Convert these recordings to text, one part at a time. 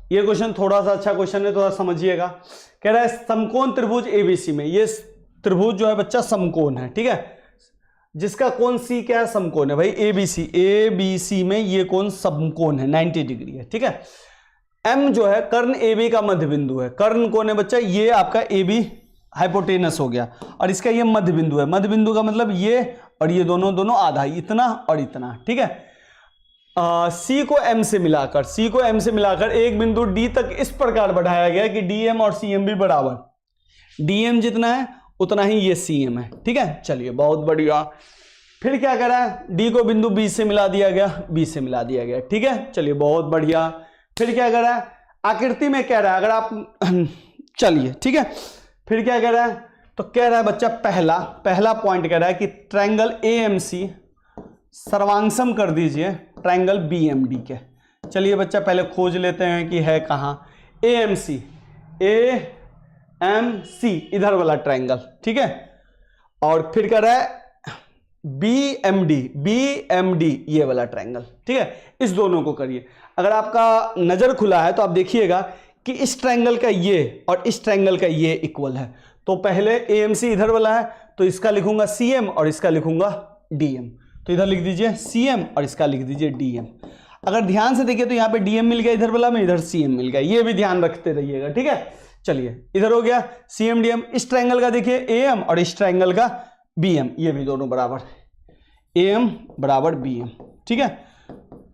ये क्वेश्चन थोड़ा सा अच्छा क्वेश्चन है, थोड़ा समझिएगा। कह रहा है समकोण त्रिभुज एबीसी में, ये त्रिभुज जो है बच्चा समकोण है, ठीक है, जिसका कोण सी क्या है, समकोण है भाई, एबीसी, एबीसी में ये कोण समकोण है, 90 डिग्री है, ठीक है। एम जो है कर्ण एबी का मध्य बिंदु है, कर्ण कौन है बच्चा, ये आपका एबी हाइपोटेनस हो गया, और इसका ये मध्य बिंदु है, मध्य बिंदु का मतलब ये और ये दोनों आधा, इतना और इतना, ठीक है। सी को एम से मिलाकर, सी को एम से मिलाकर एक बिंदु डी तक इस प्रकार बढ़ाया गया कि डीएम और सीएम भी बराबर, डीएम जितना है उतना ही ये सीएम है, ठीक है। चलिए बहुत बढ़िया। फिर क्या करा है, डी को बिंदु बी से मिला दिया गया, बी से मिला दिया गया, ठीक है। चलिए बहुत बढ़िया। फिर क्या करा है, आकृति में कह रहा है, अगर आप चलिए ठीक है, फिर क्या कह रहा है, तो कह रहा है बच्चा पहला पॉइंट कह रहा है कि ट्रायंगल एएमसी सर्वांगसम कर दीजिए ट्रायंगल बीएमडी के। चलिए बच्चा पहले खोज लेते हैं कि है कहां, एएमसी, एएमसी इधर वाला ट्रायंगल, ठीक है। और फिर कह रहा है बीएमडी, बीएमडी ये वाला ट्रायंगल, ठीक है। इस दोनों को करिए। अगर आपका नजर खुला है तो आप देखिएगा कि इस ट्रायंगल का ये और इस ट्रायंगल का ये इक्वल है, तो पहले एएमसी इधर वाला है तो इसका लिखूंगा सीएम और इसका लिखूंगा डीएम, तो इधर लिख दीजिए सीएम और इसका लिख दीजिए डीएम। अगर ध्यान से देखिए तो यहाँ पे डीएम मिल गया इधर वाला में, इधर सीएम मिल गया, ये भी ध्यान रखते रहिएगा, ठीक है। चलिए इधर हो गया सीएम डीएम, इस ट्रायंगल का देखिए एएम और इस ट्रायंगल का बीएम, ये भी दोनों बराबर, एएम बराबर बीएम, ठीक है,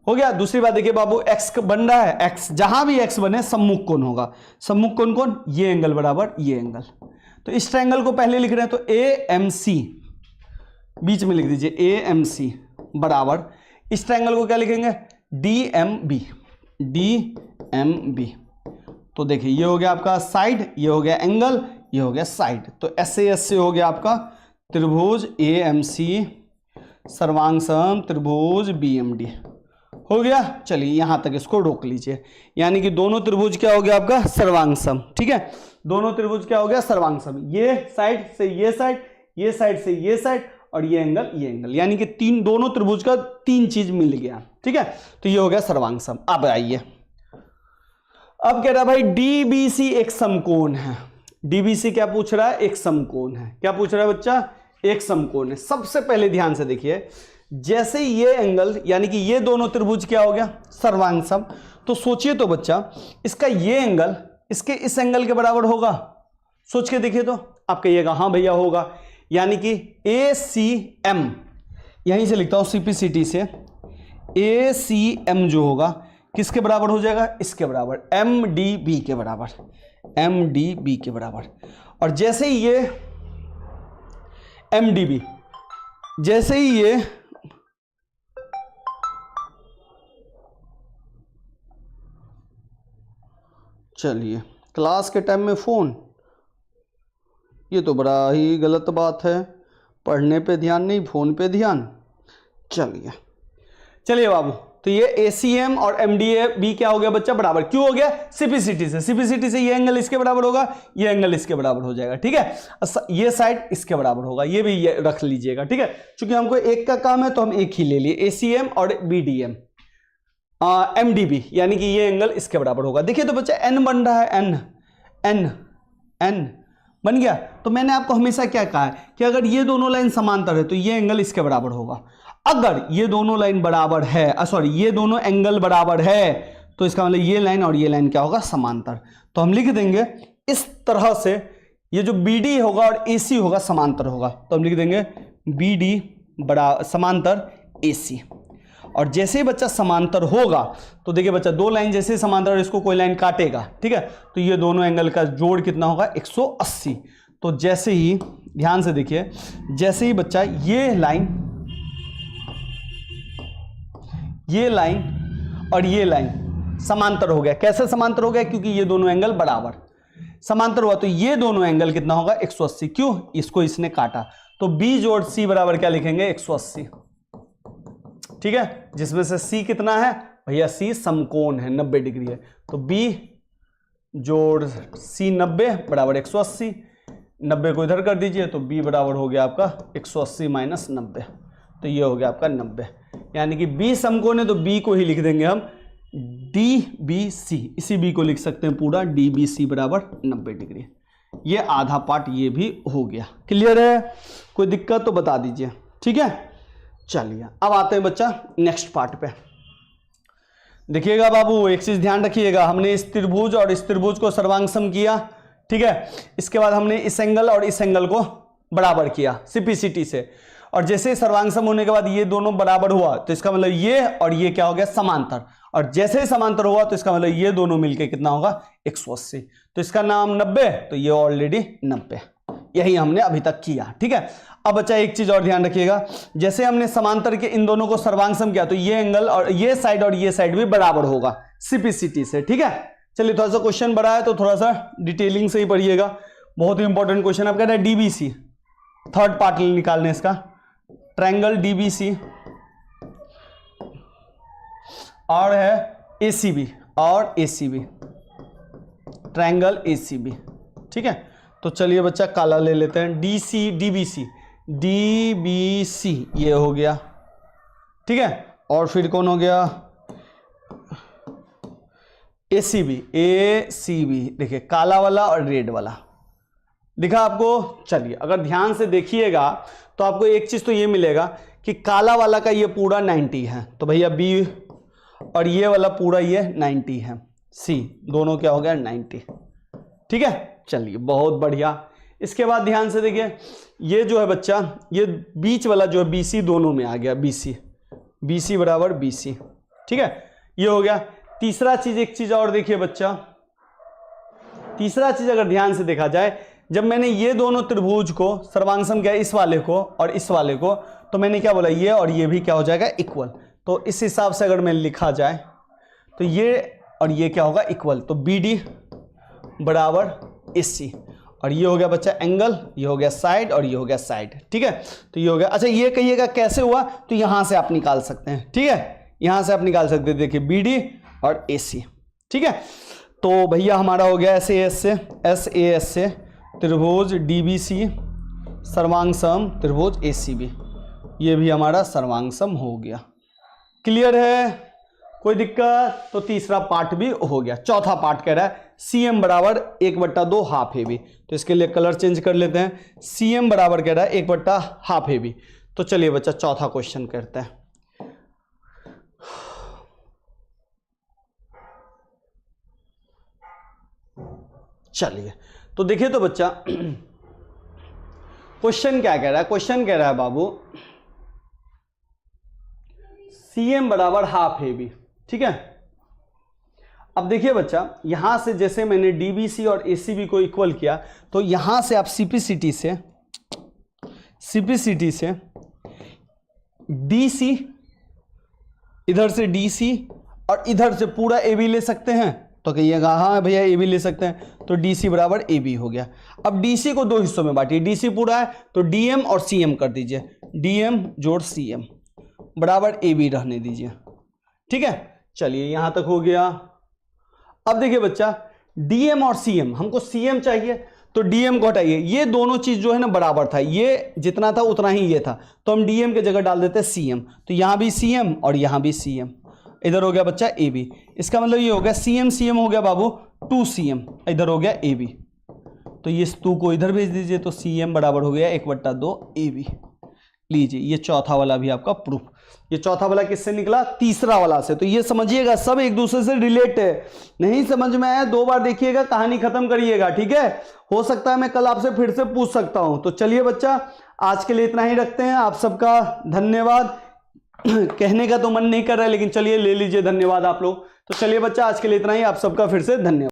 हो गया। दूसरी बात देखिए बाबू, एक्स बन रहा है, एक्स जहां भी एक्स बने सम्मुख कोण होगा, सम्मुख कोण कौन, ये एंगल बराबर ये एंगल। तो इस ट्रायंगल को पहले लिख रहे हैं तो एएमसी बीच में लिख दीजिए, एएमसी बराबर इस ट्रायंगल को क्या लिखेंगे, डीएमबी, डीएमबी। तो देखिए ये हो गया आपका साइड, ये हो गया एंगल, ये हो गया साइड, तो एस से हो गया आपका त्रिभुज एएमसी सर्वांगसम त्रिभुज बीएमडी हो गया। चलिए यहां तक इसको रोक लीजिए, यानी कि दोनों त्रिभुज क्या हो गया आपका सर्वांगसम, ठीक है। दोनों त्रिभुज क्या हो गया सर्वांगसम, ये साइड से ये साइड, ये साइड से ये साइड और ये एंगल, यानी कि दोनों त्रिभुज का तीन चीज मिल गया, ठीक है। तो ये हो गया सर्वांगसम। अब आइए, अब कह रहा भाई डीबीसी एक समकोण है, डीबीसी क्या पूछ रहा है, एक समकोण है। क्या पूछ रहा है बच्चा, एक समकोण है। सबसे पहले ध्यान से देखिए, जैसे ये एंगल यानी कि ये दोनों त्रिभुज क्या हो गया सर्वांगसम, तो सोचिए तो बच्चा इसका ये एंगल इसके इस एंगल के बराबर होगा, सोच के देखिए तो आप कहिएगा हाँ भैया होगा, यानी कि ACM, यहीं से लिखता हूं सीपीसीटी से, ACM जो होगा किसके बराबर हो जाएगा, इसके बराबर, MDB के बराबर, MDB के बराबर। और जैसे ही ये MDB, जैसे ही ये चलिए क्लास के टाइम में फोन, ये तो बड़ा ही गलत बात है, पढ़ने पे ध्यान नहीं फोन पे ध्यान। चलिए बाबू, तो ये ACM और MDB क्या हो गया बच्चा बराबर, क्यों हो गया, सीपीसीटी से, सीपीसीटी से ये एंगल इसके बराबर होगा, ये एंगल इसके बराबर हो जाएगा, ठीक है। ये साइड इसके बराबर होगा, ये भी ये रख लीजिएगा, ठीक है। चूंकि हमको एक का काम है तो हम एक ही ले लिए, ACM और BDM, MDB, यानी कि ये एंगल इसके बराबर होगा। देखिए तो बच्चा n बन रहा है, n बन गया। तो मैंने आपको हमेशा क्या कहा है कि अगर ये दोनों लाइन समांतर है तो ये एंगल इसके बराबर होगा, अगर ये दोनों लाइन बराबर है, सॉरी ये दोनों एंगल बराबर है, तो इसका मतलब ये लाइन और ये लाइन क्या होगा समांतर। तो हम लिख देंगे इस तरह से, ये जो BD होगा और AC होगा समांतर होगा, तो हम लिख देंगे BD बड़ा समांतर AC। और जैसे ही बच्चा समांतर होगा तो देखिए बच्चा दो लाइन जैसे समांतर और इसको कोई लाइन काटेगा, ठीक है, तो ये दोनों एंगल का जोड़ कितना होगा 180। तो जैसे ही ध्यान से देखिए, जैसे ही बच्चा ये लाइन और ये लाइन समांतर हो गया, कैसे समांतर हो गया, क्योंकि ये दोनों एंगल बराबर समांतर हुआ, तो ये दोनों एंगल कितना होगा 180। क्यों, इसको इसने काटा, तो B जोड़ C बराबर क्या लिखेंगे 180, ठीक है। जिसमें से C कितना है भैया, C समकोण है, 90 डिग्री है, तो B जोड़ C 90 बराबर 180, 90 को इधर कर दीजिए तो B बराबर हो गया आपका 180 माइनस 90, तो ये हो गया आपका 90, यानी कि B समकोण है तो B को ही लिख देंगे हम DBC, इसी बी को लिख सकते हैं पूरा, DBC बराबर 90 डिग्री। ये आधा पार्ट ये भी हो गया। क्लियर है? कोई दिक्कत तो बता दीजिए, ठीक है। चलिए अब आते हैं बच्चा नेक्स्ट पार्ट पे। देखिएगा बाबू, एक चीज ध्यान रखिएगा, हमने इस त्रिभुज और इस त्रिभुज को सर्वांगसम किया, ठीक है। इसके बाद हमने इस एंगल और इस एंगल को बराबर किया CPCT से, और जैसे सर्वांगसम होने के बाद ये दोनों बराबर हुआ तो इसका मतलब ये और ये क्या हो गया, समांतर। और जैसे ही समांतर हुआ तो इसका मतलब ये दोनों मिलके कितना होगा, 180। तो इसका नाम 90, तो ये ऑलरेडी 90। यही हमने अभी तक किया, ठीक है। अब बच्चा एक चीज और ध्यान रखिएगा, जैसे हमने समांतर के इन दोनों को सर्वांगसम किया तो ये एंगल और ये साइड भी बराबर होगा CPCT से, ठीक है। चलिए थोड़ा सा क्वेश्चन बड़ा है तो थोड़ा सा डिटेलिंग से ही पढ़िएगा, बहुत ही इंपॉर्टेंट क्वेश्चन। आप कह रहे हैं DBC, थर्ड पार्ट निकालने इसका, ट्रायंगल DBC और है ACB और ACB, ट्रायंगल ACB, ठीक है। तो चलिए बच्चा काला ले लेते हैं, DBC ये हो गया, ठीक है। और फिर कौन हो गया, ACB देखिए काला वाला और रेड वाला दिखा आपको। चलिए अगर ध्यान से देखिएगा तो आपको एक चीज तो ये मिलेगा कि काला वाला का ये पूरा 90 है, तो भैया B, और ये वाला पूरा ये 90 है, C, दोनों क्या हो गया 90, ठीक है। चलिए बहुत बढ़िया। इसके बाद ध्यान से देखिए, ये जो है बच्चा, ये बीच वाला जो है BC दोनों में आ गया, BC बराबर BC, ठीक है। ये हो गया। तीसरा चीज, एक चीज और देखिए बच्चा, तीसरा चीज अगर ध्यान से देखा जाए, जब मैंने ये दोनों त्रिभुज को सर्वांगसम किया, इस वाले को और इस वाले को, तो मैंने क्या बोला, ये और ये भी क्या हो जाएगा, इक्वल। तो इस हिसाब से अगर मैं लिखा जाए तो ये और ये क्या होगा, इक्वल। तो BD बराबर AC, और ये हो गया बच्चा एंगल, ये हो गया साइड और ये हो गया साइड, ठीक है। तो ये हो गया। अच्छा ये कहिएगा कैसे हुआ, तो यहां से आप निकाल सकते हैं, ठीक है, यहां से आप निकाल सकते हैं। देखिए BD और AC, ठीक है। तो भैया हमारा हो गया SAS से त्रिभुज DBC सर्वांगसम त्रिभुज ACB, ये भी हमारा सर्वांगसम हो गया। क्लियर है? कोई दिक्कत? तो तीसरा पार्ट भी हो गया। चौथा पार्ट कह रहा है CM बराबर 1/2 हाफ AB, तो इसके लिए कलर चेंज कर लेते हैं। CM बराबर कह रहा है 1/2 हाफ AB। तो चलिए बच्चा चौथा क्वेश्चन करते हैं। चलिए तो देखिए तो बच्चा क्वेश्चन क्या कह रहा है, क्वेश्चन कह रहा है बाबू CM बराबर हाफ AB, ठीक है। अब देखिए बच्चा, यहां से जैसे मैंने DBC और ACB को इक्वल किया, तो यहां से आप CPCT से DC, इधर से DC और इधर से पूरा AB ले सकते हैं। तो कहिएगा हाँ भैया AB ले सकते हैं, तो DC बराबर AB हो गया। अब DC को दो हिस्सों में बांटिए, DC पूरा है तो DM और CM कर दीजिए, DM जोड़ CM बराबर AB रहने दीजिए, ठीक है। चलिए यहां तक हो गया। अब देखिए बच्चा, DM और CM, हमको CM चाहिए तो DM को हटाइए, ये दोनों चीज जो है ना बराबर था, ये जितना था उतना ही ये था, तो हम DM के जगह डाल देते हैं CM, तो यहां भी CM और यहां भी CM, इधर हो गया बच्चा AB। इसका मतलब ये हो गया CM हो गया बाबू 2CM, इधर हो गया AB, तो ये 2 को इधर भेज दीजिए, तो CM बराबर हो गया 1/2 AB। लीजिए ये चौथा वाला भी आपका प्रूफ। ये चौथा वाला किससे निकला, तीसरा वाला से। तो ये समझिएगा सब एक दूसरे से रिलेट है, नहीं समझ में आया 2 बार देखिएगा, कहानी खत्म करिएगा, ठीक है। हो सकता है मैं कल आपसे फिर से पूछ सकता हूं। तो चलिए बच्चा आज के लिए इतना ही रखते हैं। आप सबका धन्यवाद। कहने का तो मन नहीं कर रहा है, लेकिन चलिए ले लीजिए धन्यवाद आप लोग। तो चलिए बच्चा आज के लिए इतना ही, आप सबका फिर से धन्यवाद।